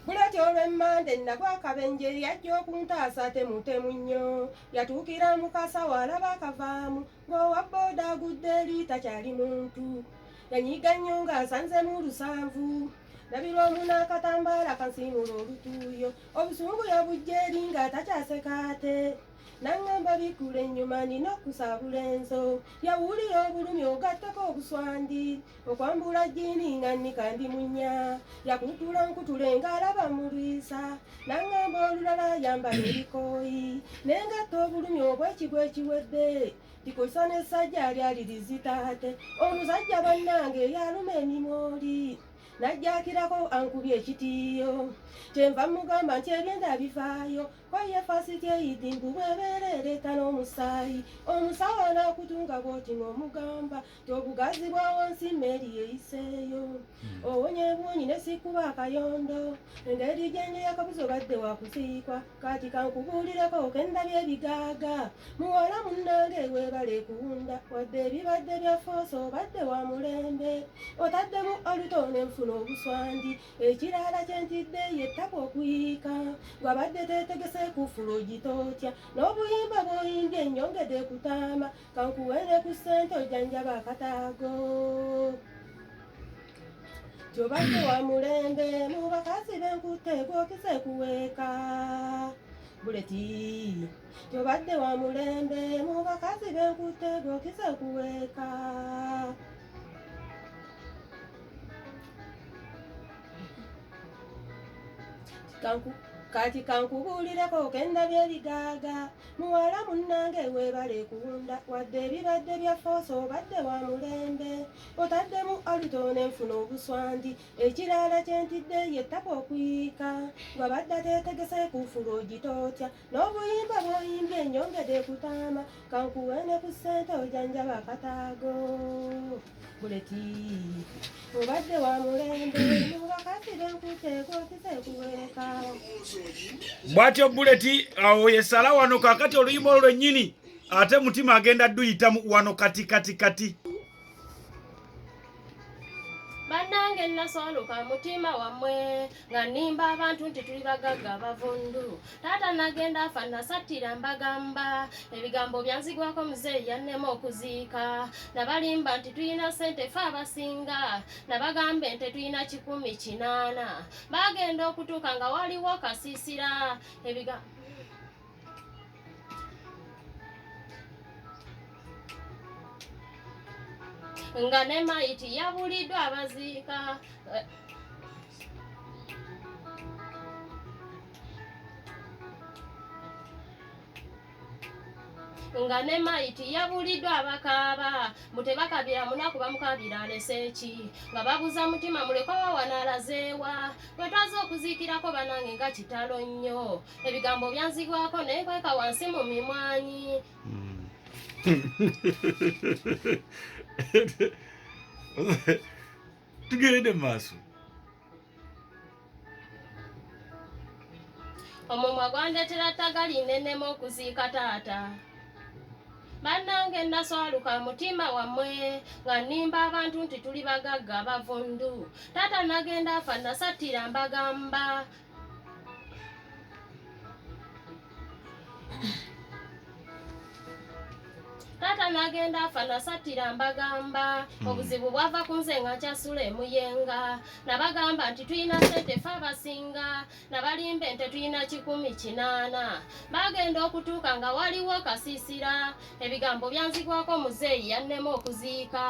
Buleti olw'emmande nagwa akabenje yajja okuntaasa temutemu nnyo yatuukira mukasa walaba akavaamu ng'owa booda agudde eri takyali muntu yanyiga nnyo ng'asanzemu lusanvu ndabirwa omu n'akatambaala kansiimula olutuuyo obusungu yabujja eri nga takyaseka ate naŋŋamba bikkula ennyuma nina okusaabula enso yawulira obulumi ogattako obuswandi okwambula jjiini nga nnika ndi munnya yakutula nkutule ng'alaba mulwisa naŋŋamba olulala yambala ebikooyi nengatta obulumi obwekibwekiwedde ndikozesa n'essajja lyali lizitaate omusajja bannange yaluma emimooli najjakirako ankubye ekitiiyo kyenva mugamba nti ebyenda bivaayo kwaye fasiti eyidingu bwebeera ereeta n'omusaayi omusawo anaakutunga bwoti ng'omugamba ti obugazi bwa wansi mmeeri yeyiseeyo owonye bwonyi ne sikuba akayondo engeri gyenje yakabuzi obadde wakuziikwa kati kankubuulireko kendabye ebigaaga muwala munnange weebale kuwunda wadde ebibadde bya fooso obadde wa mulembe otaddemu olutono enfuna obuswandi ekirala kyentidde yettako okuyiika gwabadde teetegese kufula ogitootya n'obuyimba bw'oyimbye ennyongedde kutaama kankuwere ku ssente ojjanjaba akataago gyobadde wa mulembe mu bakazi b'enkutte gwokise kuweeka buleti gyobadde wa mulembe mu bakazi b'enkutte gwokise kuweeka kati kankubuulireko kendabye ebigaaga muwala munnange weebale kuwunda wadde ebibadde bya fooso obadde wa mulembe otaddemu olutono enfuna obuswandi ekirala kyentidde yettako okuyiika gwabadde ateetegese kufula ogitootya n'obuyimba bw'oyimbye ennyongedde kutaama kankuwene ku ssente ojjanjaba akataago buleti obadde wa mulembe mu bakazi b'enkutte gwokise kuweeka bwatyo buleti awo yesala wano kakati oluyimba olwo lwennyini ate mutima agenda duyitamu wano kati bannange naswaluka mutima wammwe nga nimba abantu nti tuli bagagga abavundu taata nagenda afa nasattira mbagamba ebigambo byanzigwako muzeeyi yannema okuziika nabalimba nti tulina ssente fe abasinga nabagambe nti tulina 180 bagenda okutuuka nga waliwo kasiisira nga ne mayiti yabuliddwa abaziika nga ne mayiti yabuliddwa abakaaba mutebakabira munaku bamukabira aleseeki nga babuza mutima mulekwa wanaalazeewa bwe twaza okuziikirako banange nga kitalo nnyo ebigambo byanzigwako nenkweka wansi mu mimwanyi tugerede maaso omumwa gwandetera ttagali nnenemu okuziika taata bannange naswaluka mutima wammwe nga nimba abantu nti tuli bagagga abavundu taata nagenda afa nasattira mbagamba taata nagenda afa nasattira mbagamba obuzibu bwava ku nze nga nkyasula emuyenga nabagamba nti tulina ssente fe abasinga nabalimba ente tulina 180 bagenda okutuuka nga waliwo kasiisira ebigambo byanzigwako muzeeyi yannema okuziika